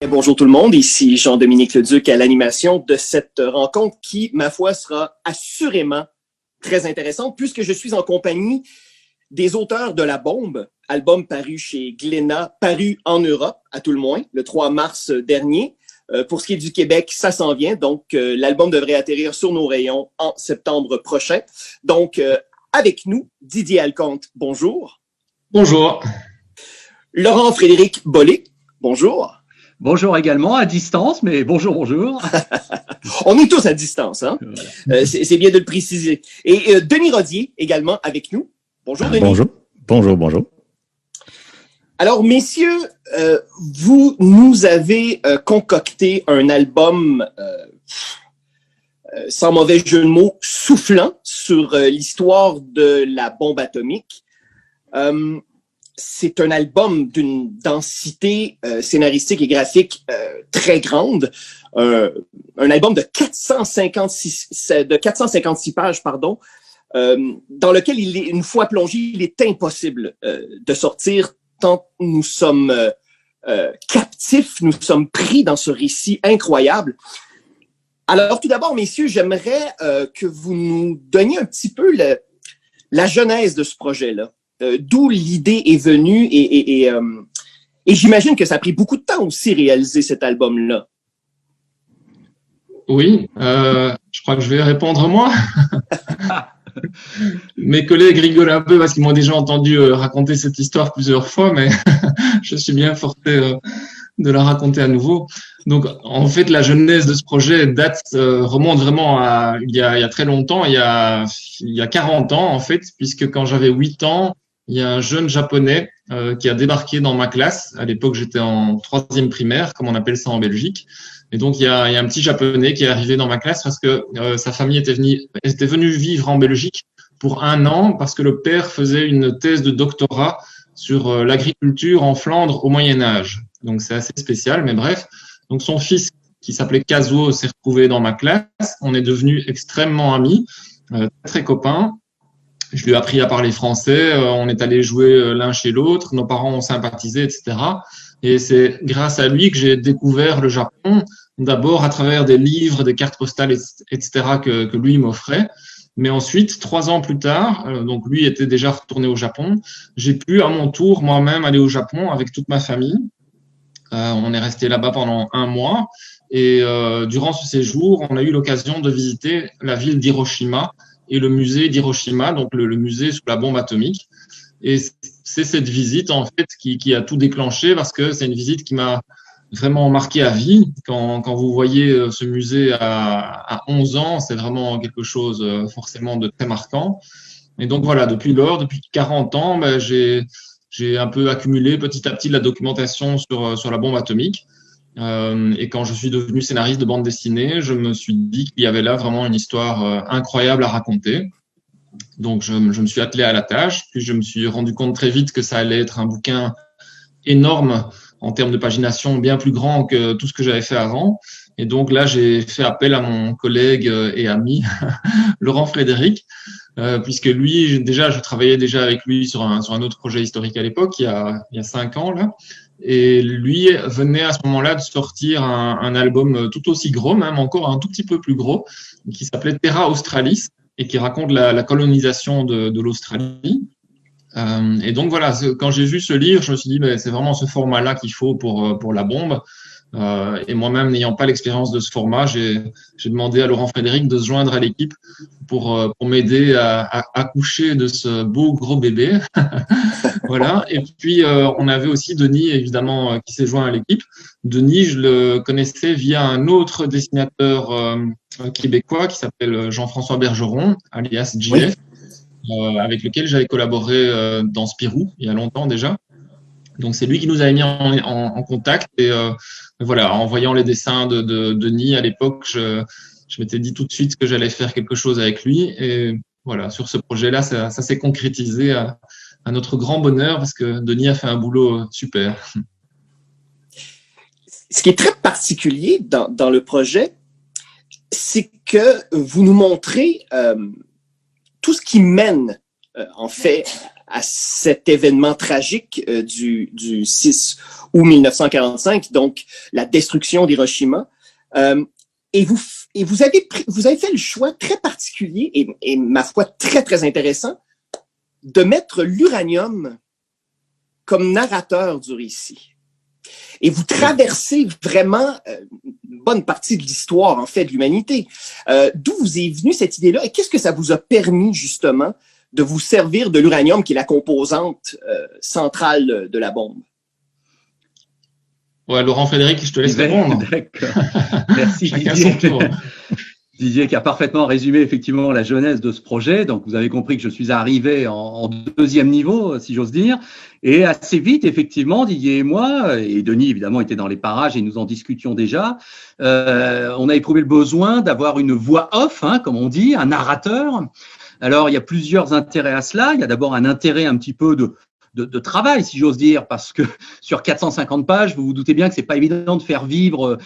Bonjour tout le monde, ici Jean-Dominique Leduc à l'animation de cette rencontre qui, ma foi, sera assurément très intéressante puisque je suis en compagnie des auteurs de La Bombe, album paru chez Glénat, paru en Europe, à tout le moins, le 3 mars dernier. Pour ce qui est du Québec, ça s'en vient, donc l'album devrait atterrir sur nos rayons en septembre prochain. Donc, avec nous, Didier Alconte, bonjour. Bonjour. Laurent-Frédéric Bollé, bonjour. Bonjour également, à distance, mais bonjour, bonjour. On est tous à distance, hein? C'est bien de le préciser. Et Denis Rodier, également avec nous. Bonjour, Denis. Bonjour. Alors, messieurs, vous nous avez concocté un album, sans mauvais jeu de mots, soufflant sur l'histoire de la bombe atomique. C'est un album d'une densité scénaristique et graphique très grande. Un album de 456 pages, pardon, dans lequel une fois plongé, il est impossible de sortir tant nous sommes captifs, nous sommes pris dans ce récit incroyable. Alors, tout d'abord, messieurs, j'aimerais que vous nous donniez un petit peu la genèse de ce projet-là. D'où l'idée est venue et j'imagine que ça a pris beaucoup de temps aussi réaliser cet album-là. Oui, je crois que je vais répondre moi. Mes collègues rigolent un peu parce qu'ils m'ont déjà entendu raconter cette histoire plusieurs fois, mais je suis bien forcé de la raconter à nouveau. Donc, en fait, la genèse de ce projet remonte vraiment à il y a très longtemps, il y a 40 ans en fait, puisque quand j'avais 8 ans, il y a un jeune japonais qui a débarqué dans ma classe. À l'époque, j'étais en 3e primaire, comme on appelle ça en Belgique. Et donc, il y a un petit japonais qui est arrivé dans ma classe parce que sa famille était venue vivre en Belgique pour 1 an parce que le père faisait une thèse de doctorat sur l'agriculture en Flandre au Moyen-Âge. Donc, c'est assez spécial, mais bref. Donc, son fils, qui s'appelait Kazuo, s'est retrouvé dans ma classe. On est devenus extrêmement amis, très copains. Je lui ai appris à parler français, on est allé jouer l'un chez l'autre, nos parents ont sympathisé, etc. Et c'est grâce à lui que j'ai découvert le Japon, d'abord à travers des livres, des cartes postales, etc. que lui m'offrait. Mais ensuite, 3 ans plus tard, donc lui était déjà retourné au Japon, j'ai pu à mon tour moi-même aller au Japon avec toute ma famille. On est resté là-bas pendant 1 mois et durant ce séjour, on a eu l'occasion de visiter la ville d'Hiroshima et le musée d'Hiroshima, donc le musée sous la bombe atomique. Et c'est cette visite, en fait, qui a tout déclenché parce que c'est une visite qui m'a vraiment marqué à vie. Quand vous voyez ce musée à 11 ans, c'est vraiment quelque chose forcément de très marquant. Et donc voilà, depuis 40 ans, j'ai un peu accumulé petit à petit de la documentation sur la bombe atomique. Et quand je suis devenu scénariste de bande dessinée, je me suis dit qu'il y avait là vraiment une histoire incroyable à raconter. Donc, je me suis attelé à la tâche, puis je me suis rendu compte très vite que ça allait être un bouquin énorme en termes de pagination, bien plus grand que tout ce que j'avais fait avant. Et donc là, j'ai fait appel à mon collègue et ami, Laurent-Frédéric, puisque lui, je travaillais déjà avec lui sur un autre projet historique à l'époque, il y a 5 ans, là. Et lui venait à ce moment-là de sortir un album tout aussi gros, même encore un tout petit peu plus gros, qui s'appelait Terra Australis et qui raconte la colonisation de l'Australie. Et donc voilà, quand j'ai vu ce livre, je me suis dit, c'est vraiment ce format-là qu'il faut pour la bombe. Et moi-même, n'ayant pas l'expérience de ce format, j'ai demandé à Laurent-Frédéric de se joindre à l'équipe pour m'aider à accoucher de ce beau gros bébé. Voilà. Et puis, on avait aussi Denis, évidemment, qui s'est joint à l'équipe. Denis, je le connaissais via un autre dessinateur québécois qui s'appelle Jean-François Bergeron, alias JF, avec lequel j'avais collaboré dans Spirou il y a longtemps déjà. Donc, c'est lui qui nous avait mis en contact. Et voilà, en voyant les dessins de Denis à l'époque, je m'étais dit tout de suite que j'allais faire quelque chose avec lui. Et voilà, sur ce projet-là, ça s'est concrétisé à notre grand bonheur parce que Denis a fait un boulot super. Ce qui est très particulier dans le projet, c'est que vous nous montrez tout ce qui mène, en fait, à cet événement tragique du 6 août 1945, donc la destruction d'Hiroshima. Et vous avez fait le choix très particulier et ma foi très, très intéressant de mettre l'uranium comme narrateur du récit. Et vous traversez vraiment une bonne partie de l'histoire, en fait, de l'humanité. D'où vous est venue cette idée-là et qu'est-ce que ça vous a permis, justement, de vous servir de l'uranium, qui est la composante centrale de la bombe? Ouais, Laurent Frédéric, je te laisse répondre. D'accord. Merci Chacun Didier. son tour. Didier qui a parfaitement résumé effectivement la genèse de ce projet. Donc, vous avez compris que je suis arrivé en deuxième niveau, si j'ose dire. Et assez vite, effectivement, Didier et moi, et Denis évidemment était dans les parages et nous en discutions déjà, on a éprouvé le besoin d'avoir une voix off, comme on dit, un narrateur. Alors, il y a plusieurs intérêts à cela. Il y a d'abord un intérêt un petit peu de travail, si j'ose dire, parce que sur 450 pages, vous vous doutez bien que c'est pas évident de faire vivre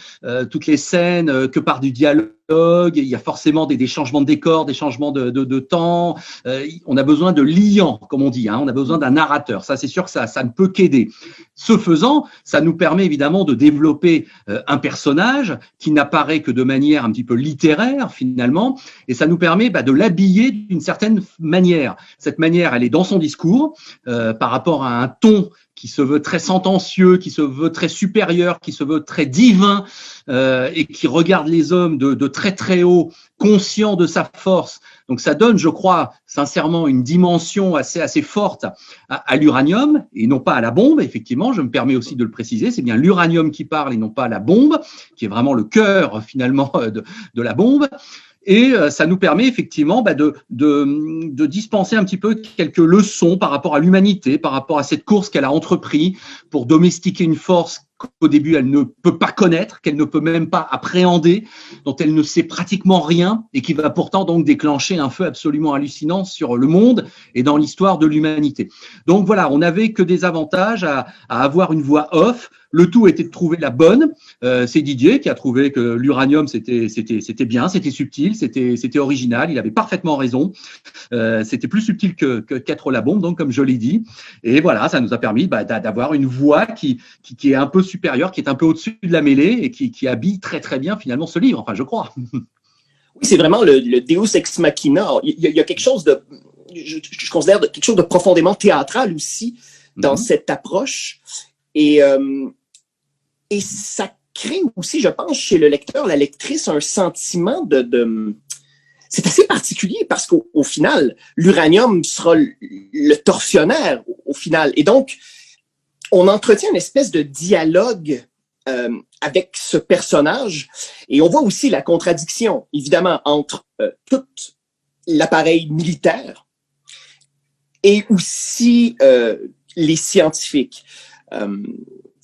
toutes les scènes que par du dialogue. Il y a forcément des changements de décor, des changements de temps. On a besoin de liant, comme on dit. On a besoin d'un narrateur. Ça, c'est sûr que ça ne peut qu'aider. Ce faisant, ça nous permet évidemment de développer un personnage qui n'apparaît que de manière un petit peu littéraire finalement, et ça nous permet de l'habiller d'une certaine manière. Cette manière, elle est dans son discours par rapport à un ton qui se veut très sentencieux, qui se veut très supérieur, qui se veut très divin et qui regarde les hommes de très très haut, conscient de sa force. Donc ça donne, je crois, sincèrement, une dimension assez forte à l'uranium et non pas à la bombe. Effectivement, je me permets aussi de le préciser, c'est bien l'uranium qui parle et non pas la bombe, qui est vraiment le cœur finalement de la bombe. Et ça nous permet effectivement de dispenser un petit peu quelques leçons par rapport à l'humanité, par rapport à cette course qu'elle a entrepris pour domestiquer une force qu'au début elle ne peut pas connaître, qu'elle ne peut même pas appréhender, dont elle ne sait pratiquement rien et qui va pourtant donc déclencher un feu absolument hallucinant sur le monde et dans l'histoire de l'humanité. Donc voilà, on n'avait que des avantages à avoir une voix off. Le tout était de trouver la bonne. C'est Didier qui a trouvé que l'uranium c'était bien, c'était subtil, c'était original. Il avait parfaitement raison. C'était plus subtil qu'être la bombe, donc comme je l'ai dit. Et voilà, ça nous a permis d'avoir une voix qui est un peu supérieure, qui est un peu au-dessus de la mêlée et qui habille très très bien finalement ce livre. Enfin, je crois. Oui, c'est vraiment le Deus ex machina. Il y a quelque chose je considère quelque chose de profondément théâtral aussi dans cette approche. Et ça crée aussi, je pense, chez le lecteur, la lectrice, un sentiment c'est assez particulier parce qu'au final, l'uranium sera le tortionnaire au final. Et donc, on entretient une espèce de dialogue avec ce personnage et on voit aussi la contradiction, évidemment, entre tout l'appareil militaire et aussi les scientifiques.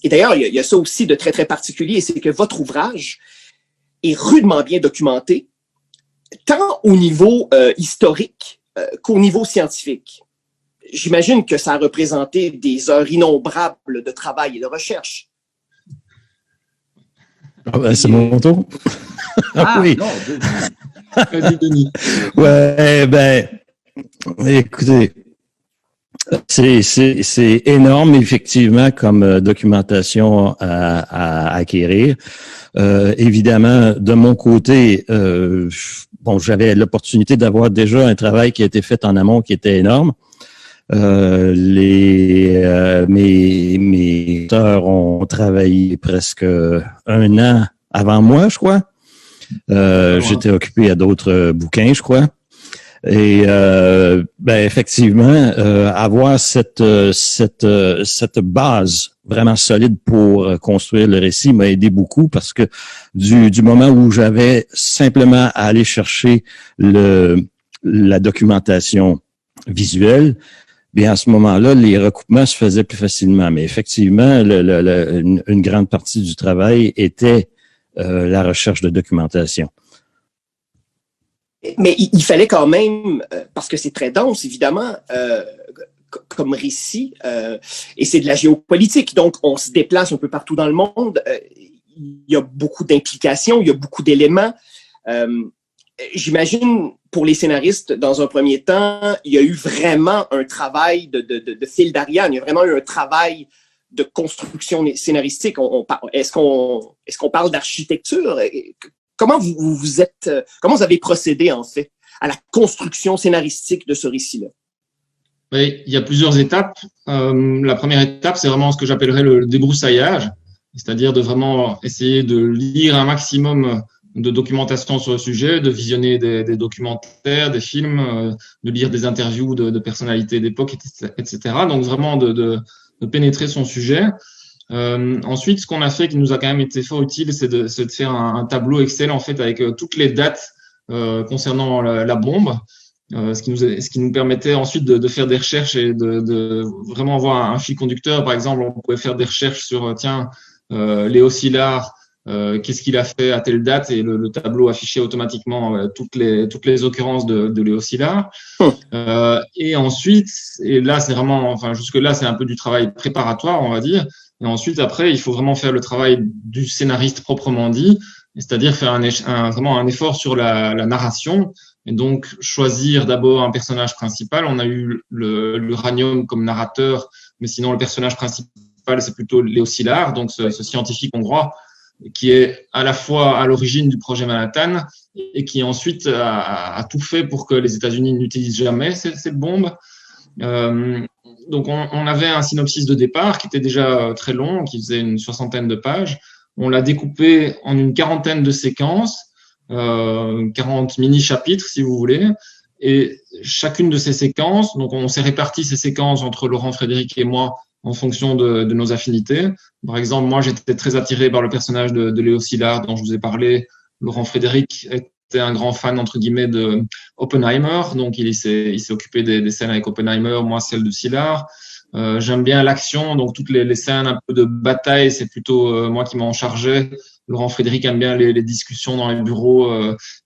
Et d'ailleurs, il y a ça aussi de très, très particulier, c'est que votre ouvrage est rudement bien documenté, tant au niveau historique qu'au niveau scientifique. J'imagine que ça a représenté des heures innombrables de travail et de recherche. C'est mon tour. Oui. Non, Vas-y, Denis. Ouais, écoutez, c'est énorme, effectivement, comme documentation à acquérir. Évidemment, de mon côté, j'avais l'opportunité d'avoir déjà un travail qui a été fait en amont qui était énorme. Mes auteurs ont travaillé presque un an avant moi, je crois. J'étais occupé à d'autres bouquins, je crois. Et effectivement, avoir cette base vraiment solide pour construire le récit m'a aidé beaucoup parce que du moment où j'avais simplement à aller chercher la documentation visuelle, bien à ce moment-là, les recoupements se faisaient plus facilement. Mais effectivement, une grande partie du travail était la recherche de documentation. Mais il fallait quand même, parce que c'est très dense, évidemment, comme récit, et c'est de la géopolitique, donc on se déplace un peu partout dans le monde, il y a beaucoup d'implications, il y a beaucoup d'éléments. J'imagine pour les scénaristes, dans un premier temps, il y a eu vraiment un travail de fil d'Ariane. Il y a vraiment eu un travail de construction scénaristique. Est-ce qu'on parle d'architecture? Comment comment vous avez procédé, en fait, à la construction scénaristique de ce récit-là? Oui, il y a plusieurs étapes. La première étape, c'est vraiment ce que j'appellerais le débroussaillage, c'est-à-dire de vraiment essayer de lire un maximum de documentation sur le sujet, de visionner des documentaires, des films, de lire des interviews de personnalités d'époque, etc. Donc vraiment de pénétrer son sujet. Ensuite, ce qu'on a fait qui nous a quand même été fort utile, c'est de faire un tableau Excel en fait avec toutes les dates concernant la bombe. Ce qui nous permettait ensuite de faire des recherches et de vraiment avoir un fil conducteur. Par exemple, on pouvait faire des recherches sur Léo Szilard, qu'est-ce qu'il a fait à telle date, et le tableau affichait automatiquement toutes les occurrences de Léo Szilard. Et ensuite, et là c'est vraiment, enfin jusque là c'est un peu du travail préparatoire, on va dire. Et ensuite après, il faut vraiment faire le travail du scénariste proprement dit, c'est-à-dire faire vraiment un effort sur la narration. Et donc, choisir d'abord un personnage principal. On a eu l'uranium comme narrateur, mais sinon, le personnage principal, c'est plutôt Léo Szilard, donc ce scientifique hongrois, qui est à la fois à l'origine du projet Manhattan et qui ensuite a tout fait pour que les États-Unis n'utilisent jamais cette bombe. Donc, on avait un synopsis de départ qui était déjà très long, qui faisait une 60aine de pages. On l'a découpé en une 40aine de séquences. 40 mini-chapitres, si vous voulez. Et chacune de ces séquences, donc on s'est réparti ces séquences entre Laurent Frédéric et moi en fonction de nos affinités. Par exemple, moi, j'étais très attiré par le personnage de Léo Szilard dont je vous ai parlé. Laurent Frédéric était un grand fan, entre guillemets, de Oppenheimer. Donc, il s'est occupé des scènes avec Oppenheimer, moi, celle de Szilard. J'aime bien l'action, donc toutes les scènes un peu de bataille, c'est plutôt moi qui m'en chargeais. Laurent Frédéric aime bien les discussions dans les bureaux,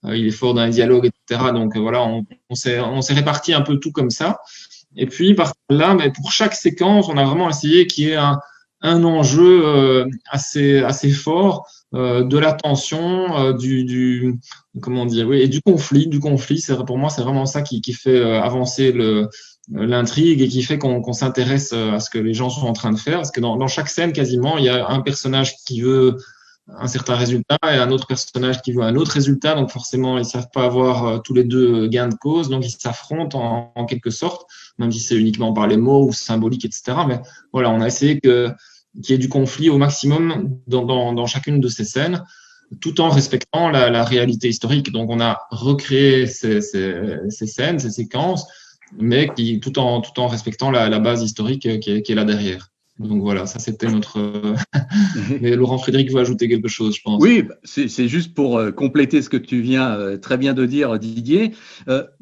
il est fort dans les dialogues, etc. Donc voilà, on s'est réparti un peu tout comme ça. Et puis par là, mais pour chaque séquence, on a vraiment essayé qu'il y ait un enjeu assez fort, de la tension, du comment dire, oui, et du conflit. Pour moi, c'est vraiment ça qui fait avancer l'intrigue et qui fait qu'on s'intéresse à ce que les gens sont en train de faire. Parce que dans chaque scène, quasiment, il y a un personnage qui veut un certain résultat et un autre personnage qui veut un autre résultat. Donc forcément, ils savent pas avoir tous les deux gain de cause. Donc ils s'affrontent en quelque sorte, même si c'est uniquement par les mots ou symbolique, etc. Mais voilà, on a essayé qu'il y ait du conflit au maximum dans chacune de ces scènes, tout en respectant la réalité historique. Donc on a recréé ces scènes, ces séquences, mais tout en respectant la base historique qui est là derrière. Donc voilà, ça c'était notre. Mais Laurent Frédéric veut ajouter quelque chose, je pense. Oui, c'est juste pour compléter ce que tu viens très bien de dire, Didier.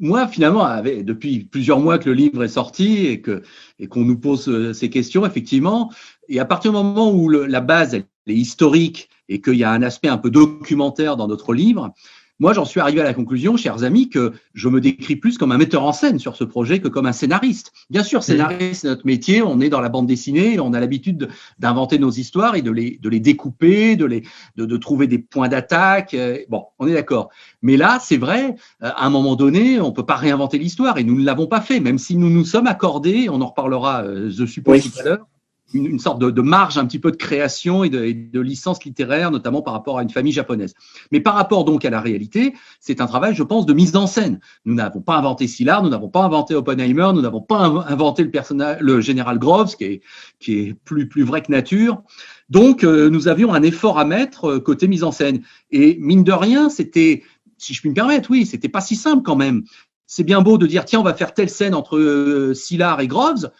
Moi, finalement, depuis plusieurs mois que le livre est sorti et qu'on nous pose ces questions, effectivement, et à partir du moment où la base elle est historique et qu'il y a un aspect un peu documentaire dans notre livre, moi, j'en suis arrivé à la conclusion, chers amis, que je me décris plus comme un metteur en scène sur ce projet que comme un scénariste. Bien sûr, scénariste, c'est notre métier, on est dans la bande dessinée, on a l'habitude d'inventer nos histoires et de les découper, de trouver des points d'attaque. Bon, on est d'accord. Mais là, c'est vrai, à un moment donné, on peut pas réinventer l'histoire et nous ne l'avons pas fait, même si nous nous sommes accordés, on en reparlera, je suppose, tout à l'heure, une sorte de marge un petit peu de création et de licence littéraire, notamment par rapport à une famille japonaise. Mais par rapport donc à la réalité, c'est un travail, je pense, de mise en scène. Nous n'avons pas inventé Szilard, nous n'avons pas inventé Oppenheimer, nous n'avons pas inventé le général Groves, qui est plus vrai que nature. Donc, nous avions un effort à mettre côté mise en scène. Et mine de rien, c'était, si je puis me permettre, oui, c'était pas si simple quand même. C'est bien beau de dire, tiens, on va faire telle scène entre Szilard et Groves.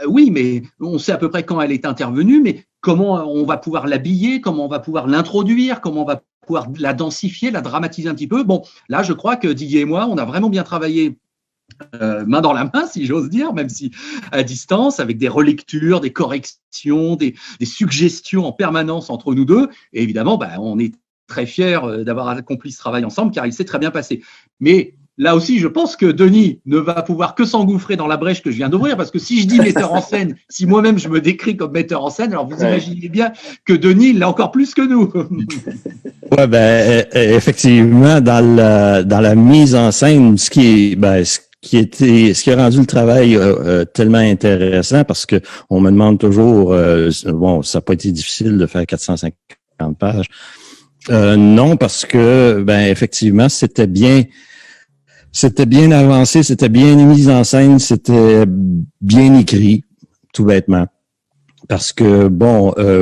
Oui, mais on sait à peu près quand elle est intervenue, mais comment on va pouvoir l'habiller, comment on va pouvoir l'introduire, comment on va pouvoir la densifier, la dramatiser un petit peu. Bon, là, je crois que Didier et moi, on a vraiment bien travaillé main dans la main, si j'ose dire, même si à distance, avec des relectures, des corrections, des suggestions en permanence entre nous deux. Et évidemment, on est très fiers d'avoir accompli ce travail ensemble, car il s'est très bien passé. Mais là aussi, je pense que Denis ne va pouvoir que s'engouffrer dans la brèche que je viens d'ouvrir, parce que si je dis metteur en scène, si moi-même je me décris comme metteur en scène, alors vous imaginez bien que Denis, il l'a encore plus que nous. Ouais, effectivement, dans la mise en scène, ce qui a rendu le travail tellement intéressant, parce que on me demande toujours, ça n'a pas été difficile de faire 450 pages. Non, parce que effectivement, c'était bien avancé, c'était bien mis en scène, c'était bien écrit, tout bêtement. Parce que,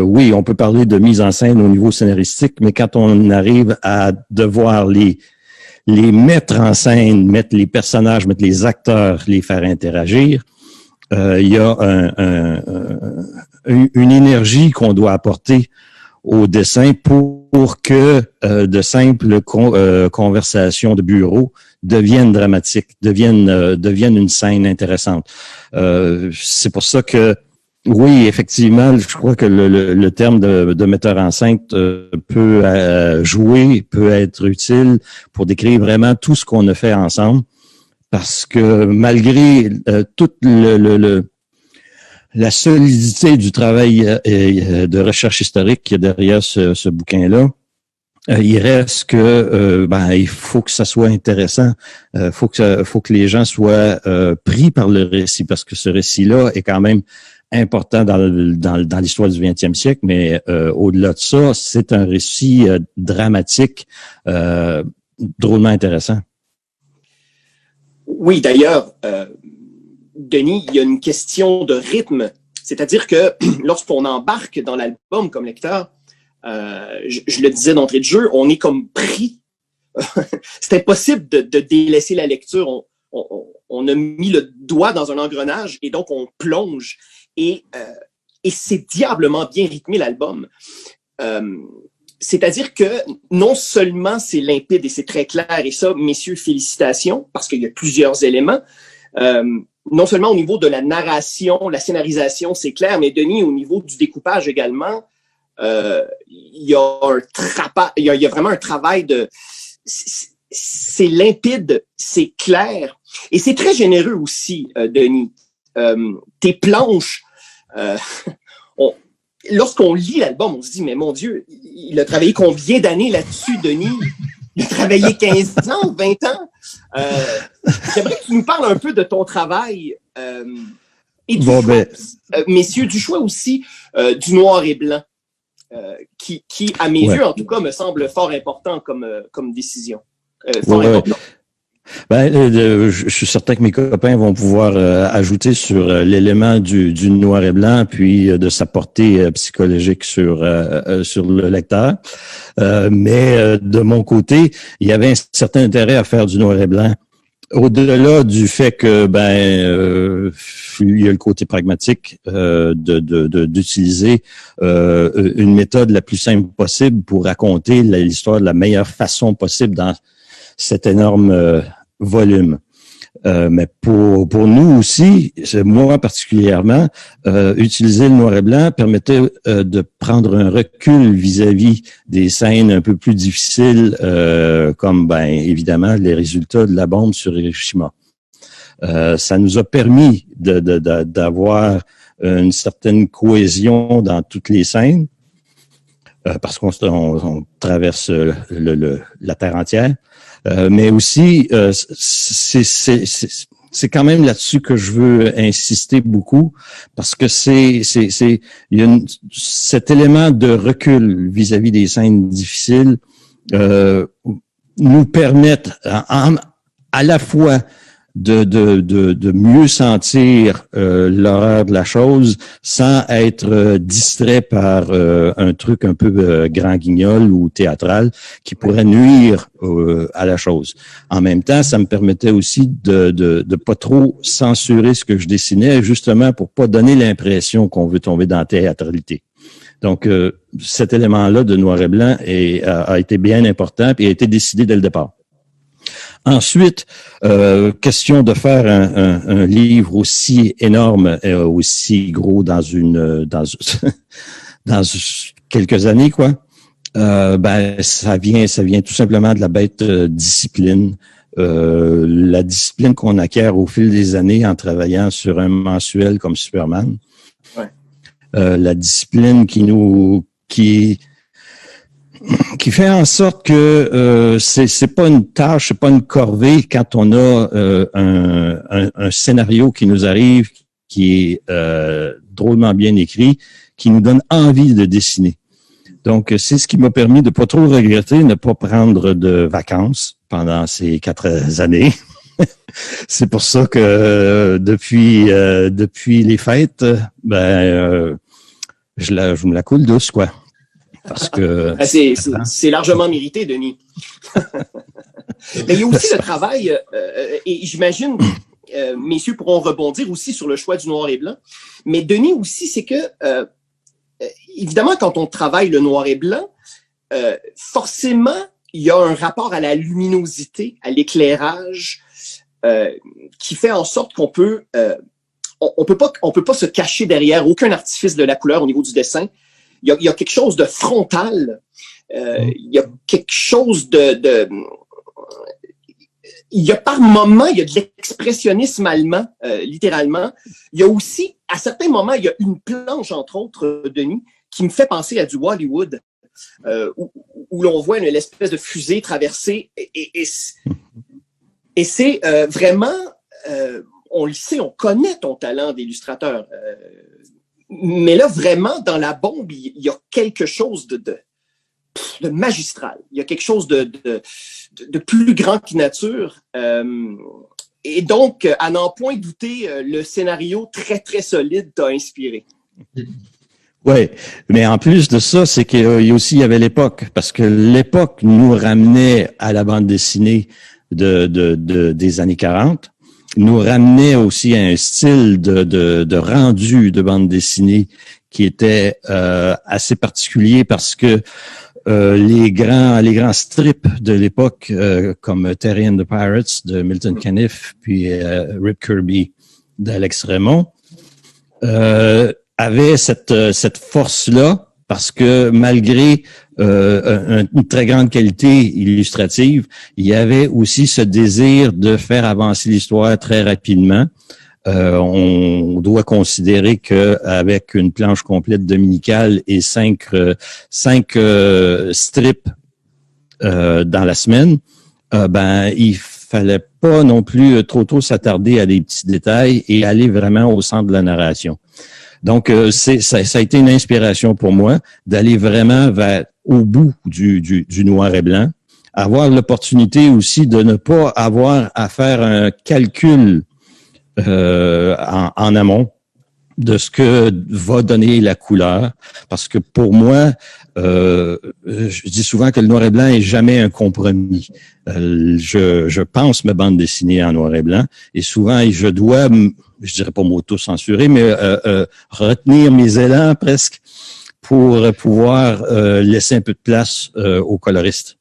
oui, on peut parler de mise en scène au niveau scénaristique, mais quand on arrive à devoir les mettre en scène, mettre les personnages, mettre les acteurs, les faire interagir, il y a une énergie qu'on doit apporter au dessin pour que de simples conversations de bureau deviennent dramatiques, deviennent une scène intéressante. C'est pour ça que oui, effectivement, je crois que le terme de metteur en scène peut être utile pour décrire vraiment tout ce qu'on a fait ensemble, parce que malgré toute la solidité du travail de recherche historique qu'il y a derrière ce bouquin-là, il reste que il faut que ça soit intéressant, faut que les gens soient pris par le récit, parce que ce récit-là est quand même important dans l'histoire du 20e siècle, mais au-delà de ça, c'est un récit dramatique, drôlement intéressant. Oui, d'ailleurs, Denis, il y a une question de rythme. C'est-à-dire que lorsqu'on embarque dans l'album comme lecteur, je le disais d'entrée de jeu, on est comme pris. C'est impossible de délaisser la lecture. On a mis le doigt dans un engrenage et donc on plonge. Et c'est diablement bien rythmé, l'album. C'est-à-dire que non seulement c'est limpide et c'est très clair, et ça, messieurs, félicitations, parce qu'il y a plusieurs éléments. Non seulement au niveau de la narration, la scénarisation, c'est clair, mais Denis, au niveau du découpage également, il y a vraiment un travail de... C'est limpide, c'est clair, et c'est très généreux aussi, Denis. Tes planches, lorsqu'on lit l'album, on se dit, mais mon Dieu, il a travaillé combien d'années là-dessus, Denis? Il a travaillé 15 ans, 20 ans. J'aimerais que tu nous parles un peu de ton travail et du choix, messieurs, du choix aussi du noir et blanc, qui à mes yeux, en tout cas, me semble fort important comme décision. Important. Je suis certain que mes copains vont pouvoir ajouter sur l'élément du noir et blanc, puis de sa portée psychologique sur le lecteur. Mais de mon côté, il y avait un certain intérêt à faire du noir et blanc. Au-delà du fait que il y a le côté pragmatique d'utiliser une méthode la plus simple possible pour raconter l'histoire de la meilleure façon possible dans cet énorme volume. Mais pour nous aussi, moi particulièrement, utiliser le noir et blanc permettait de prendre un recul vis-à-vis des scènes un peu plus difficiles, comme évidemment les résultats de la bombe sur Hiroshima. Ça nous a permis d'avoir une certaine cohésion dans toutes les scènes, parce qu'on traverse la terre entière. Mais aussi, c'est quand même là-dessus que je veux insister beaucoup, parce que il y a cet élément de recul vis-à-vis des scènes difficiles nous permettent à la fois de mieux sentir l'horreur de la chose sans être distrait par un truc un peu grand guignol ou théâtral qui pourrait nuire à la chose. En même temps, ça me permettait aussi de pas trop censurer ce que je dessinais, justement pour pas donner l'impression qu'on veut tomber dans la théâtralité. Donc, cet élément-là de noir et blanc a été bien important et a été décidé dès le départ. Ensuite, question de faire un livre aussi énorme, aussi gros dans quelques années, quoi. Ça vient tout simplement de la bête discipline. La discipline qu'on acquiert au fil des années en travaillant sur un mensuel comme Superman. Ouais. La discipline qui qui fait en sorte que c'est pas une tâche, c'est pas une corvée quand on a un scénario qui nous arrive, qui est drôlement bien écrit, qui nous donne envie de dessiner. Donc, c'est ce qui m'a permis de pas trop regretter, ne pas prendre de vacances pendant ces 4 années. C'est pour ça que depuis les fêtes, je me la coule douce, quoi. Parce que c'est largement mérité, Denis. Mais il y a aussi le travail, et j'imagine, messieurs pourront rebondir aussi sur le choix du noir et blanc. Mais Denis aussi, c'est que évidemment, quand on travaille le noir et blanc, forcément, il y a un rapport à la luminosité, à l'éclairage, qui fait en sorte qu'on peut, on peut pas se cacher derrière aucun artifice de la couleur au niveau du dessin. Il y a quelque chose de frontal. Il y a quelque chose il y a par moments, il y a de l'expressionnisme allemand, littéralement. Il y a aussi, à certains moments, il y a une planche, entre autres, Denis, qui me fait penser à du Hollywood, où l'on voit une espèce de fusée traverser. Et c'est vraiment, on le sait, on connaît ton talent d'illustrateur. Mais là, vraiment, dans la bombe, il y a quelque chose de magistral. Il y a quelque chose de plus grand que nature. Et donc, à n'en point douter, le scénario très, très solide t'a inspiré. Oui, mais en plus de ça, c'est qu'il y avait l'époque, parce que l'époque nous ramenait à la bande dessinée des années 40, nous ramenait aussi à un style de rendu de bande dessinée qui était assez particulier parce que les grands strips de l'époque, comme Terry and the Pirates de Milton Caniff, puis Rip Kirby d'Alex Raymond, avaient cette force-là parce que malgré une très grande qualité illustrative, il y avait aussi ce désir de faire avancer l'histoire très rapidement. On doit considérer que avec une planche complète dominicale et 5 strips dans la semaine, il fallait pas non plus trop s'attarder à des petits détails et aller vraiment au centre de la narration. Donc ça a été une inspiration pour moi d'aller vraiment au bout du noir et blanc, avoir l'opportunité aussi de ne pas avoir à faire un calcul en amont de ce que va donner la couleur, parce que pour moi, je dis souvent que le noir et blanc est jamais un compromis. Je pense ma bande dessinée en noir et blanc, et souvent je dois, je dirais pas m'auto-censurer, mais retenir mes élans presque pour pouvoir laisser un peu de place aux coloristes.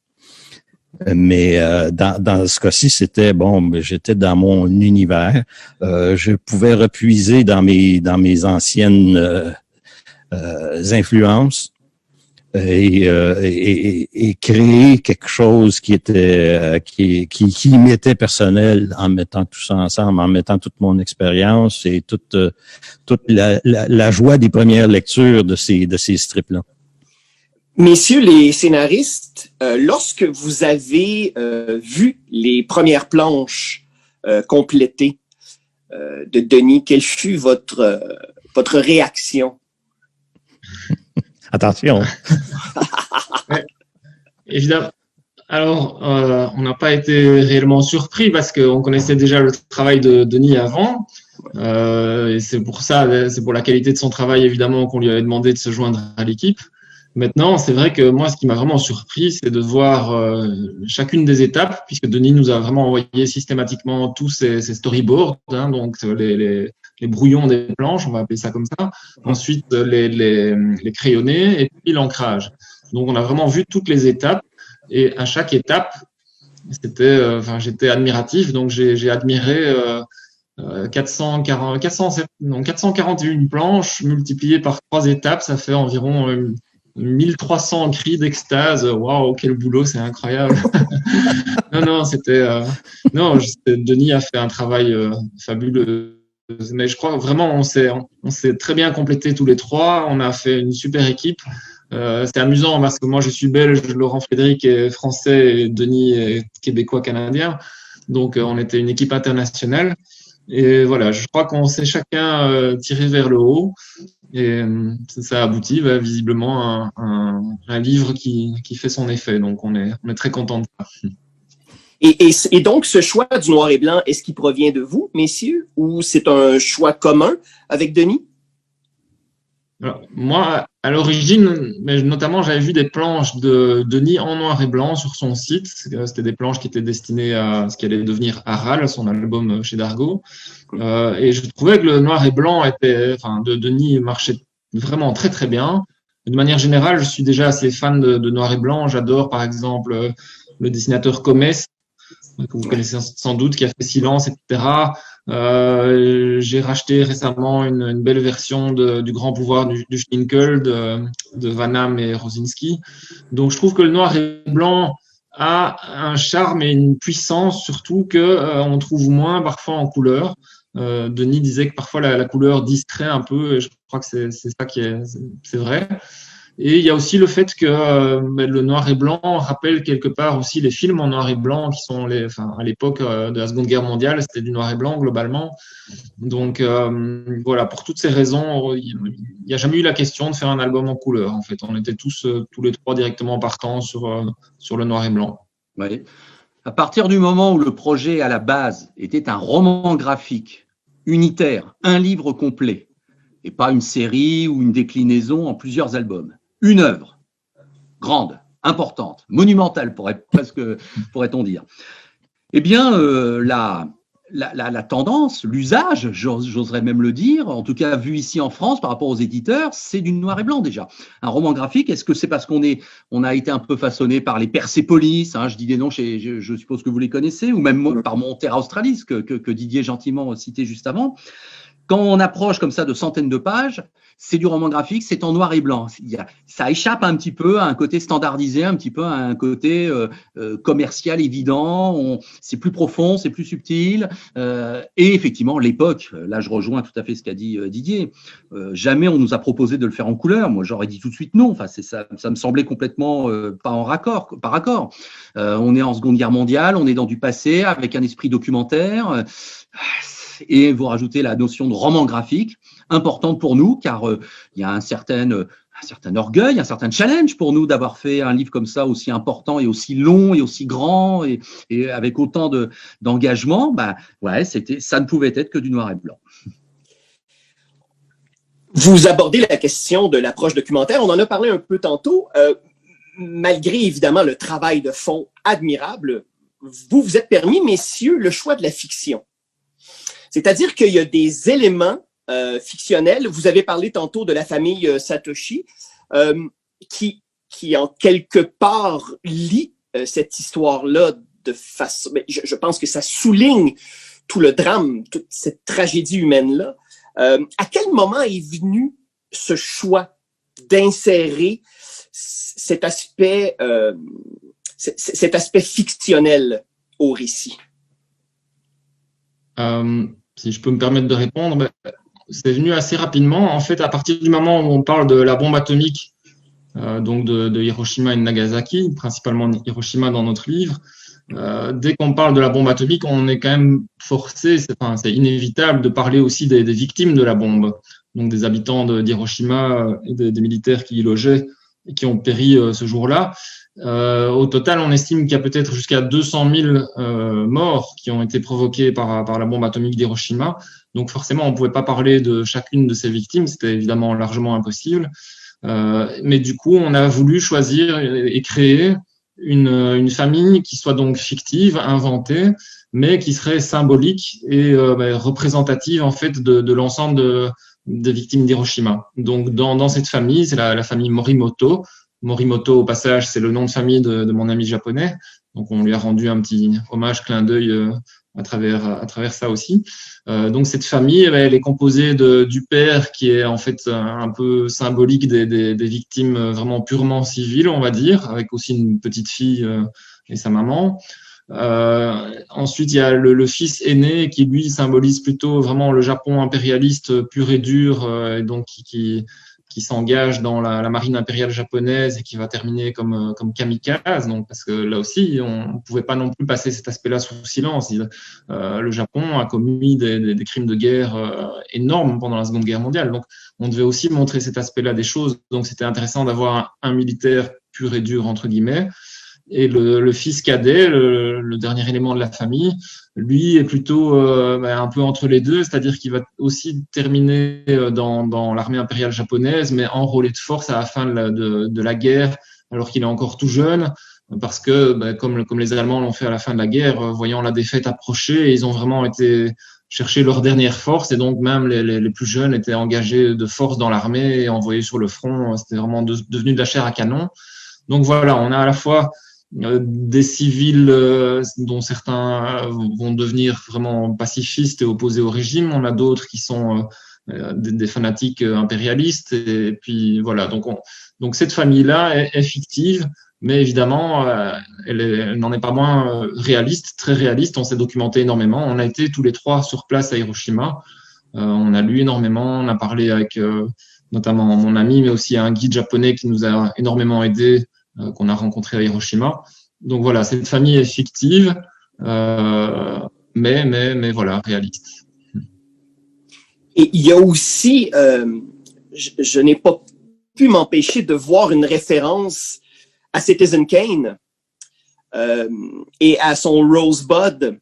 Mais dans ce cas-ci, c'était j'étais dans mon univers. Je pouvais repuiser dans mes anciennes influences et créer quelque chose qui m'était personnel en mettant tout ça ensemble, en mettant toute mon expérience et toute la joie des premières lectures de ces strips-là. Messieurs les scénaristes, lorsque vous avez vu les premières planches complétées de Denis, quelle fut votre réaction? Attention. Ouais, évidemment. Alors, on n'a pas été réellement surpris parce qu'on connaissait déjà le travail de Denis avant. Et c'est pour la qualité de son travail, évidemment, qu'on lui avait demandé de se joindre à l'équipe. Maintenant, c'est vrai que moi, ce qui m'a vraiment surpris, c'est de voir chacune des étapes, puisque Denis nous a vraiment envoyé systématiquement tous ces storyboards, donc les brouillons des planches, on va appeler ça comme ça. Ensuite, les crayonnés et puis l'ancrage. Donc, on a vraiment vu toutes les étapes, et à chaque étape, j'étais admiratif, donc j'ai admiré 441 planches multipliées par 3 étapes, ça fait environ 1300 cris d'extase. Waouh, quel boulot, c'est incroyable. Denis a fait un travail fabuleux. Mais je crois vraiment on s'est très bien complété tous les trois. On a fait une super équipe. C'est amusant parce que moi, je suis belge, Laurent Frédéric est français et Denis est québécois canadien. Donc, on était une équipe internationale. Et voilà, je crois qu'on s'est chacun tiré vers le haut. Et ça aboutit visiblement à un livre qui fait son effet. Donc, on est très content de ça. Et donc, ce choix du noir et blanc, est-ce qu'il provient de vous, messieurs, ou c'est un choix commun avec Denis? Alors, moi, à l'origine, mais notamment, j'avais vu des planches de Denis en noir et blanc sur son site. C'était des planches qui étaient destinées à ce qui allait devenir Aral, son album chez Dargaud. Et je trouvais que le noir et blanc de Denis marchait vraiment très, très bien. De manière générale, je suis déjà assez fan de noir et blanc. J'adore, par exemple, le dessinateur Comès, que vous connaissez sans doute, qui a fait Silence, etc. J'ai racheté récemment une belle version du Grand Pouvoir du Schinkel de Van Damme et Rosinski. Donc, je trouve que le noir et blanc a un charme et une puissance, surtout que on trouve moins parfois en couleur. Denis disait que parfois la couleur distrait un peu, et je crois que c'est ça c'est vrai. Et il y a aussi le fait que le noir et blanc rappelle quelque part aussi les films en noir et blanc qui sont à l'époque de la Seconde Guerre mondiale, c'était du noir et blanc globalement. Donc voilà, pour toutes ces raisons, il n'y a jamais eu la question de faire un album en couleur. En fait, on était tous les trois directement partants sur le noir et blanc. Oui. À partir du moment où le projet à la base était un roman graphique unitaire, un livre complet, et pas une série ou une déclinaison en plusieurs albums. Une œuvre grande, importante, monumentale, pourrait-on dire. Eh bien, la tendance, l'usage, j'oserais même le dire, en tout cas vu ici en France par rapport aux éditeurs, c'est du noir et blanc déjà. Un roman graphique, est-ce que c'est parce qu'on a été un peu façonné par les Persépolis, je dis des noms, je suppose que vous les connaissez, ou même par mon Terra Australis que Didier gentiment citait juste avant. Quand on approche comme ça de centaines de pages, c'est du roman graphique, c'est en noir et blanc. Ça échappe un petit peu à un côté standardisé, un petit peu à un côté commercial évident. C'est plus profond, c'est plus subtil. Et effectivement, l'époque, là je rejoins tout à fait ce qu'a dit Didier, jamais on nous a proposé de le faire en couleur. Moi j'aurais dit tout de suite non. Enfin, ça me semblait complètement par raccord. On est en Seconde Guerre mondiale, on est dans du passé avec un esprit documentaire. Et vous rajoutez la notion de roman graphique, importante pour nous, car il y a un certain orgueil, un certain challenge pour nous d'avoir fait un livre comme ça, aussi important et aussi long et aussi grand et avec autant d'engagement. Ça ne pouvait être que du noir et blanc. Vous abordez la question de l'approche documentaire. On en a parlé un peu tantôt. Malgré évidemment le travail de fond admirable, vous êtes permis, messieurs, le choix de la fiction. C'est-à-dire qu'il y a des éléments fictionnels. Vous avez parlé tantôt de la famille Satoshi, qui en quelque part lit cette histoire-là de façon. Je pense que ça souligne tout le drame, toute cette tragédie humaine-là. À quel moment est venu ce choix d'insérer cet aspect fictionnel au récit? Si je peux me permettre de répondre, c'est venu assez rapidement. En fait, à partir du moment où on parle de la bombe atomique, donc de Hiroshima et de Nagasaki, principalement Hiroshima dans notre livre, dès qu'on parle de la bombe atomique, on est quand même forcé, c'est inévitable de parler aussi des victimes de la bombe, donc des habitants d'Hiroshima et des militaires qui y logeaient et qui ont péri ce jour-là. Au total, on estime qu'il y a peut-être jusqu'à 200 000 morts qui ont été provoqués par la bombe atomique d'Hiroshima. Donc forcément, on ne pouvait pas parler de chacune de ces victimes, c'était évidemment largement impossible. Mais du coup, on a voulu choisir et créer une famille qui soit donc fictive, inventée, mais qui serait symbolique et représentative en fait de l'ensemble des victimes d'Hiroshima. Donc dans cette famille, c'est la famille Morimoto. Morimoto, au passage, c'est le nom de famille de mon ami japonais. Donc, on lui a rendu un petit hommage, clin d'œil à travers ça aussi. Donc, cette famille, elle est composée du père qui est en fait un peu symbolique des victimes vraiment purement civiles, on va dire, avec aussi une petite fille et sa maman. Ensuite, il y a le fils aîné qui, lui, symbolise plutôt vraiment le Japon impérialiste pur et dur, et donc qui qui s'engage dans la marine impériale japonaise et qui va terminer comme kamikaze. Donc, parce que là aussi, on pouvait pas non plus passer cet aspect-là sous silence. Le Japon a commis des crimes de guerre énormes pendant la Seconde Guerre mondiale. Donc, on devait aussi montrer cet aspect-là des choses. Donc, c'était intéressant d'avoir un militaire pur et dur, entre guillemets. Et le fils cadet, le dernier élément de la famille, lui est plutôt un peu entre les deux, c'est-à-dire qu'il va aussi terminer dans l'armée impériale japonaise, mais enrôlé de force à la fin de la guerre, alors qu'il est encore tout jeune, parce que comme les Allemands l'ont fait à la fin de la guerre, voyant la défaite approcher, ils ont vraiment été chercher leur dernière force, et donc même les plus jeunes étaient engagés de force dans l'armée et envoyés sur le front. C'était vraiment devenu de la chair à canon. Donc voilà, on a à la fois des civils dont certains vont devenir vraiment pacifistes et opposés au régime. On a d'autres qui sont des fanatiques impérialistes. Et puis voilà, donc cette famille-là est fictive, mais évidemment, elle n'en est pas moins réaliste, très réaliste. On s'est documenté énormément. On a été tous les trois sur place à Hiroshima. On a lu énormément. On a parlé avec notamment mon ami, mais aussi un guide japonais qui nous a énormément aidé, qu'on a rencontré à Hiroshima. Donc voilà, cette famille est fictive, mais voilà, réaliste. Et il y a aussi, je n'ai pas pu m'empêcher de voir une référence à Citizen Kane et à son Rosebud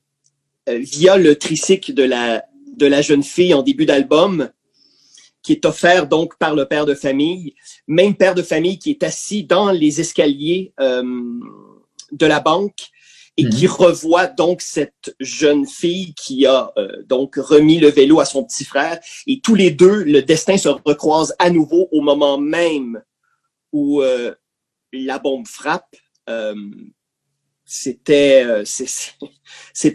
via le tricycle de la jeune fille en début d'album, qui est offert donc par le père de famille, même père de famille qui est assis dans les escaliers de la banque et qui revoit donc cette jeune fille qui a donc remis le vélo à son petit frère, et tous les deux, le destin se recroise à nouveau au moment même où la bombe frappe. C'est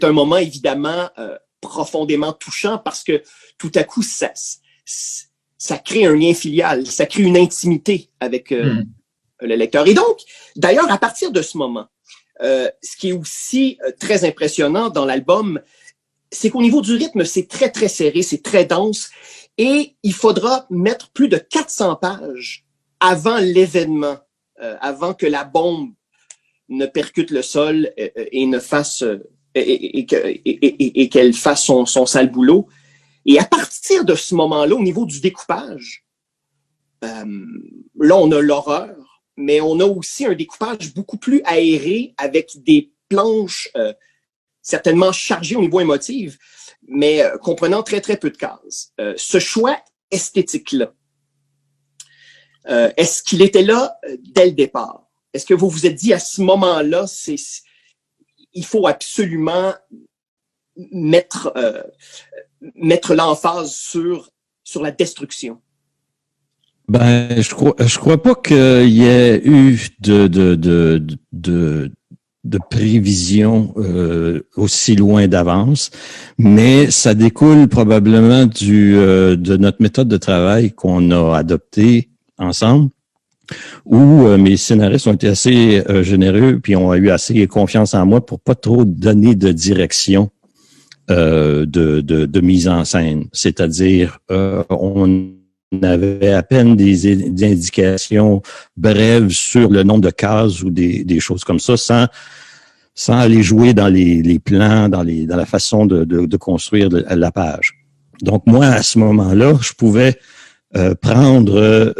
un moment évidemment profondément touchant, parce que tout à coup ça crée un lien filial, ça crée une intimité avec le lecteur. Et donc, d'ailleurs, à partir de ce moment, ce qui est aussi très impressionnant dans l'album, c'est qu'au niveau du rythme, c'est très, très serré, c'est très dense, et il faudra mettre plus de 400 pages avant l'événement, avant que la bombe ne percute le sol et ne fasse et qu'elle fasse son sale boulot. Et à partir de ce moment-là, au niveau du découpage, là, on a l'horreur, mais on a aussi un découpage beaucoup plus aéré, avec des planches certainement chargées au niveau émotif, mais comprenant très, très peu de cases. Ce choix esthétique-là, est-ce qu'il était là dès le départ? Est-ce que vous vous êtes dit à ce moment-là, il faut absolument mettre l'emphase sur la destruction? Ben, je crois pas qu'il y ait eu de prévision aussi loin d'avance, mais ça découle probablement de notre méthode de travail qu'on a adoptée ensemble, où mes scénaristes ont été assez généreux, puis ont eu assez confiance en moi pour pas trop donner de direction de mise en scène. C'est-à-dire, on avait à peine des indications brèves sur le nombre de cases ou des choses comme ça, sans aller jouer dans les plans, dans la façon de construire la page. Donc moi, à ce moment-là, je pouvais prendre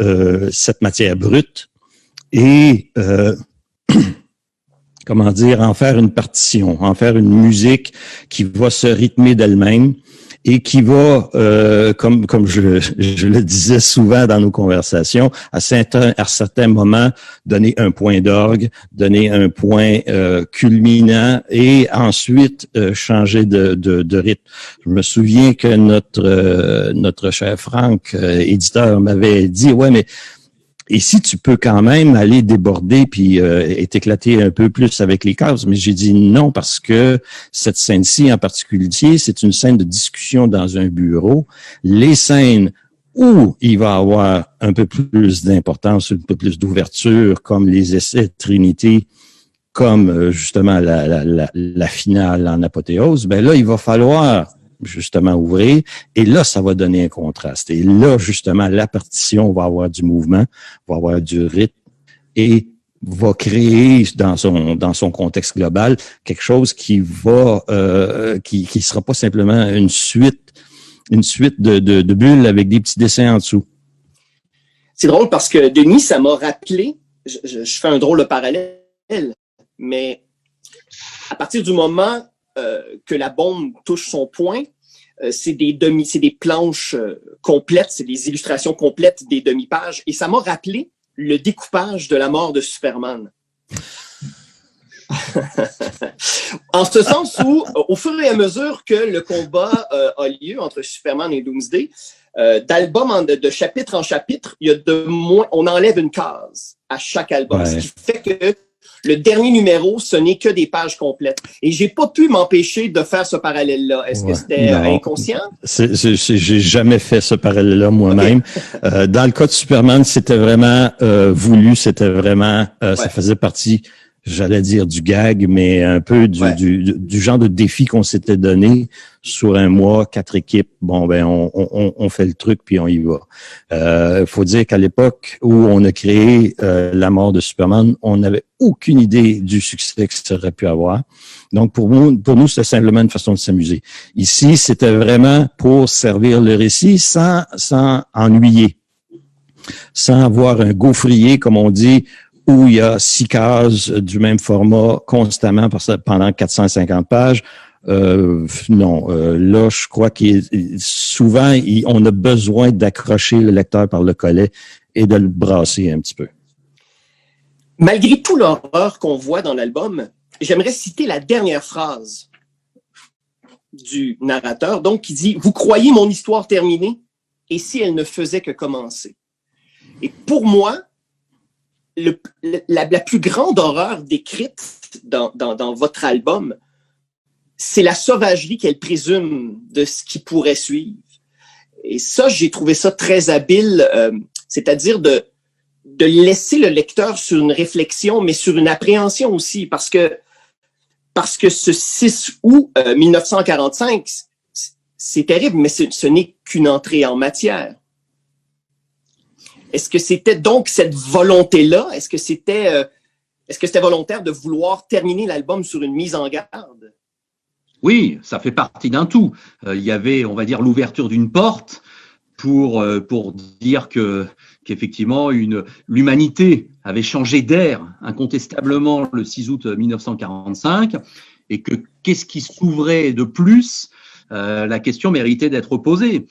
cette matière brute et comment dire, en faire une partition, en faire une musique qui va se rythmer d'elle-même et qui va, comme je le disais souvent dans nos conversations, à certains moments, donner un point d'orgue, donner un point culminant et ensuite changer de rythme. Je me souviens que notre cher Franck, éditeur, m'avait dit, ouais, mais et si tu peux quand même aller déborder puis et t'éclater un peu plus avec les cases, mais j'ai dit non, parce que cette scène-ci en particulier, c'est une scène de discussion dans un bureau. Les scènes où il va avoir un peu plus d'importance, un peu plus d'ouverture, comme les essais de Trinité, comme justement la finale en apothéose, ben là, il va falloir justement ouvrir. Et là, ça va donner un contraste. Et là, justement, la partition va avoir du mouvement, va avoir du rythme et va créer dans son contexte global quelque chose qui va qui sera pas simplement une suite de bulles avec des petits dessins en dessous. C'est drôle parce que Denis, ça m'a rappelé, je fais un drôle de parallèle, mais à partir du moment que la bombe touche son point, c'est des planches complètes, c'est des illustrations complètes des demi-pages, et ça m'a rappelé le découpage de la mort de Superman. En ce sens où, au fur et à mesure que le combat a lieu entre Superman et Doomsday, d'album de chapitre en chapitre, il y a on enlève une case à chaque album, ce qui fait que le dernier numéro, ce n'est que des pages complètes. Et j'ai pas pu m'empêcher de faire ce parallèle-là. Est-ce que c'était inconscient? J'ai jamais fait ce parallèle-là moi-même. Okay. Dans le cas de Superman, c'était vraiment voulu, c'était vraiment, ça faisait partie, j'allais dire du gag, mais un peu du genre de défi qu'on s'était donné sur un mois, 4 équipes. Bon, ben, on fait le truc puis on y va. Faut dire qu'à l'époque où on a créé la mort de Superman, on n'avait aucune idée du succès que ça aurait pu avoir. Donc, pour nous, c'était simplement une façon de s'amuser. Ici, c'était vraiment pour servir le récit sans ennuyer, sans avoir un gaufrier, comme on dit, où il y a 6 cases du même format constamment pendant 450 pages. Non, là, je crois souvent, on a besoin d'accrocher le lecteur par le collet et de le brasser un petit peu. Malgré tout l'horreur qu'on voit dans l'album, j'aimerais citer la dernière phrase du narrateur, donc qui dit « Vous croyez mon histoire terminée? Et si elle ne faisait que commencer? » Et pour moi, la plus grande horreur décrite dans votre album, c'est la sauvagerie qu'elle présume de ce qui pourrait suivre. Et ça, j'ai trouvé ça très habile, c'est-à-dire de laisser le lecteur sur une réflexion, mais sur une appréhension aussi, parce que ce 6 août 1945, c'est terrible, mais ce n'est qu'une entrée en matière. Est-ce que c'était donc cette volonté-là? Est-ce que c'était volontaire de vouloir terminer l'album sur une mise en garde? Oui, ça fait partie d'un tout. Il y avait, on va dire, l'ouverture d'une porte pour dire qu'effectivement l'humanité avait changé d'ère incontestablement le 6 août 1945 et que qu'est-ce qui s'ouvrait de plus? La question méritait d'être posée.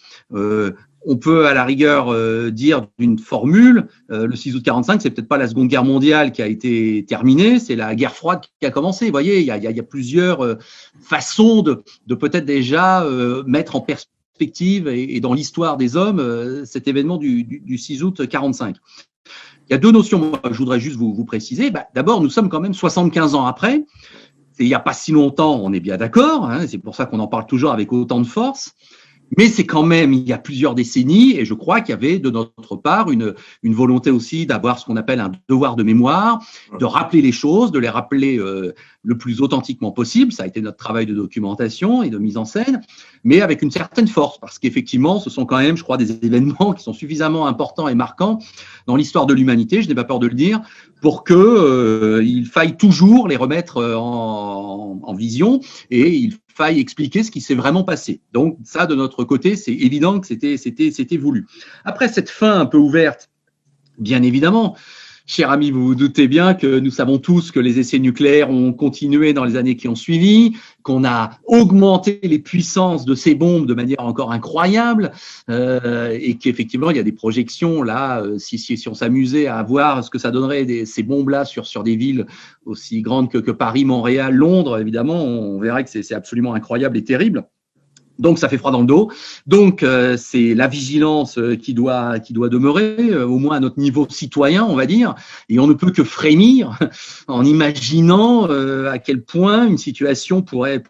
On peut à la rigueur dire d'une formule, le 6 août 45, c'est peut-être pas la Seconde Guerre mondiale qui a été terminée, c'est la guerre froide qui a commencé. Vous voyez, il y a plusieurs façons de peut-être déjà mettre en perspective et dans l'histoire des hommes cet événement du 6 août 45. Il y a deux notions que je voudrais juste vous préciser. D'abord, nous sommes quand même 75 ans après. Il n'y a pas si longtemps, on est bien d'accord, hein, c'est pour ça qu'on en parle toujours avec autant de force. Mais c'est quand même il y a plusieurs décennies et je crois qu'il y avait de notre part une volonté aussi d'avoir ce qu'on appelle un devoir de mémoire, de rappeler les choses, de les rappeler le plus authentiquement possible. Ça a été notre travail de documentation et de mise en scène, mais avec une certaine force parce qu'effectivement, ce sont quand même, je crois, des événements qui sont suffisamment importants et marquants dans l'histoire de l'humanité, je n'ai pas peur de le dire, pour que il faille toujours les remettre en vision et il faille expliquer ce qui s'est vraiment passé. Donc ça, de notre côté, c'est évident que c'était voulu. Après cette fin un peu ouverte, bien évidemment, cher ami, vous vous doutez bien que nous savons tous que les essais nucléaires ont continué dans les années qui ont suivi, qu'on a augmenté les puissances de ces bombes de manière encore incroyable et qu'effectivement, il y a des projections là, si on s'amusait à voir ce que ça donnerait ces bombes-là sur des villes aussi grandes que Paris, Montréal, Londres, évidemment, on verrait que c'est absolument incroyable et terrible. Donc, ça fait froid dans le dos. Donc, c'est la vigilance qui doit demeurer, au moins à notre niveau citoyen, on va dire. Et on ne peut que frémir en imaginant à quel point une situation pourrait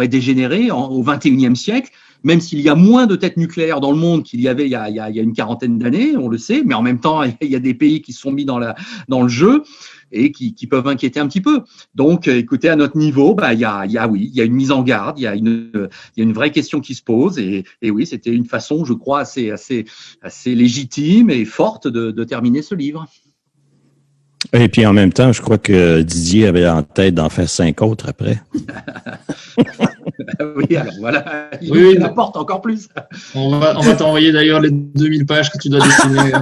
dégénérer au XXIe siècle, même s'il y a moins de têtes nucléaires dans le monde qu'il y avait il y a une quarantaine d'années, on le sait, mais en même temps, il y a des pays qui se sont mis dans le jeu et qui peuvent inquiéter un petit peu. Donc, écoutez, à notre niveau, il y a une mise en garde, il y a une vraie question qui se pose, et oui, c'était une façon, je crois, assez légitime et forte de terminer ce livre. Et puis en même temps, je crois que Didier avait en tête d'en faire 5 autres après. Oui, alors voilà, il apporte encore plus. On va t'envoyer d'ailleurs les 2000 pages que tu dois dessiner.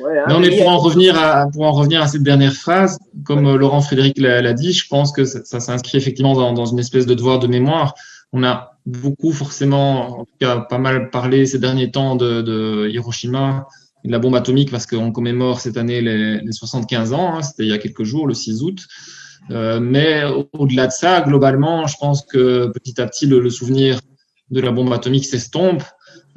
Ouais, non, mais pour en revenir à cette dernière phrase, comme Laurent Frédéric l'a dit, je pense que ça s'inscrit effectivement dans une espèce de devoir de mémoire. On a beaucoup forcément, en tout cas pas mal parlé ces derniers temps de Hiroshima, de la bombe atomique, parce qu'on commémore cette année les 75 ans, hein, c'était il y a quelques jours, le 6 août. Mais au-delà de ça, globalement, je pense que petit à petit, le souvenir de la bombe atomique s'estompe,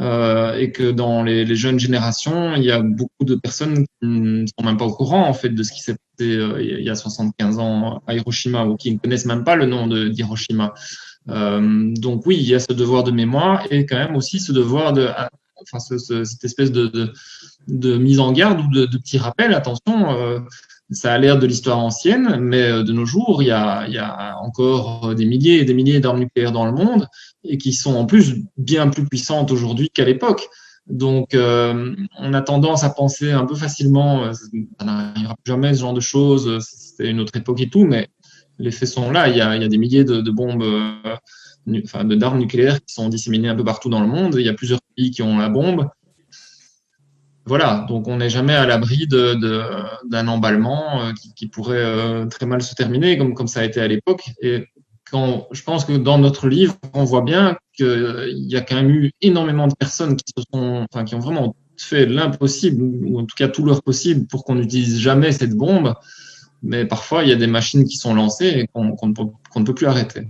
et que dans les jeunes générations, il y a beaucoup de personnes qui ne sont même pas au courant en fait de ce qui s'est passé il y a 75 ans à Hiroshima, ou qui ne connaissent même pas le nom d'Hiroshima. Donc oui, il y a ce devoir de mémoire, et quand même aussi ce devoir cette espèce de mise en garde, ou de petit rappel. Attention, ça a l'air de l'histoire ancienne, mais de nos jours, il y a encore des milliers et des milliers d'armes nucléaires dans le monde, et qui sont en plus bien plus puissantes aujourd'hui qu'à l'époque. Donc, on a tendance à penser un peu facilement, ça n'arrivera plus jamais, ce genre de choses, c'était une autre époque et tout, mais les faits sont là. Il y a des milliers de bombes, d'armes nucléaires qui sont disséminées un peu partout dans le monde. Il y a plusieurs pays qui ont la bombe. Voilà, donc on n'est jamais à l'abri d'un emballement qui pourrait très mal se terminer, comme ça a été à l'époque. Et je pense que dans notre livre, on voit bien qu'il y a quand même eu énormément de personnes qui ont vraiment fait l'impossible, ou en tout cas tout leur possible, pour qu'on n'utilise jamais cette bombe. Mais parfois, il y a des machines qui sont lancées et qu'on ne peut plus arrêter.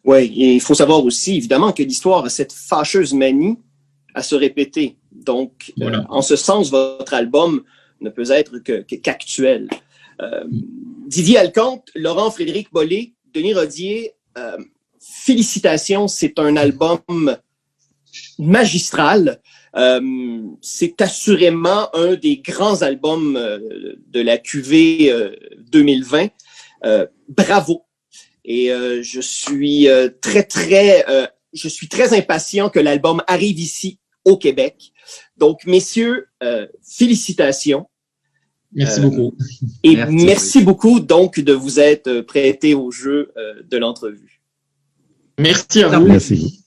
Oui, et il faut savoir aussi, évidemment, que l'histoire a cette fâcheuse manie à se répéter. Donc, voilà. En ce sens, votre album ne peut être qu'actuel. Didier Alconte, Laurent Frédéric Bollé, Denis Rodier, félicitations, c'est un album magistral. C'est assurément un des grands albums de la QV 2020. Bravo. Et je suis très impatient que l'album arrive ici au Québec. Donc, messieurs, félicitations. Merci beaucoup. Et merci beaucoup donc de vous être prêtés au jeu de l'entrevue. Merci à vous. Merci.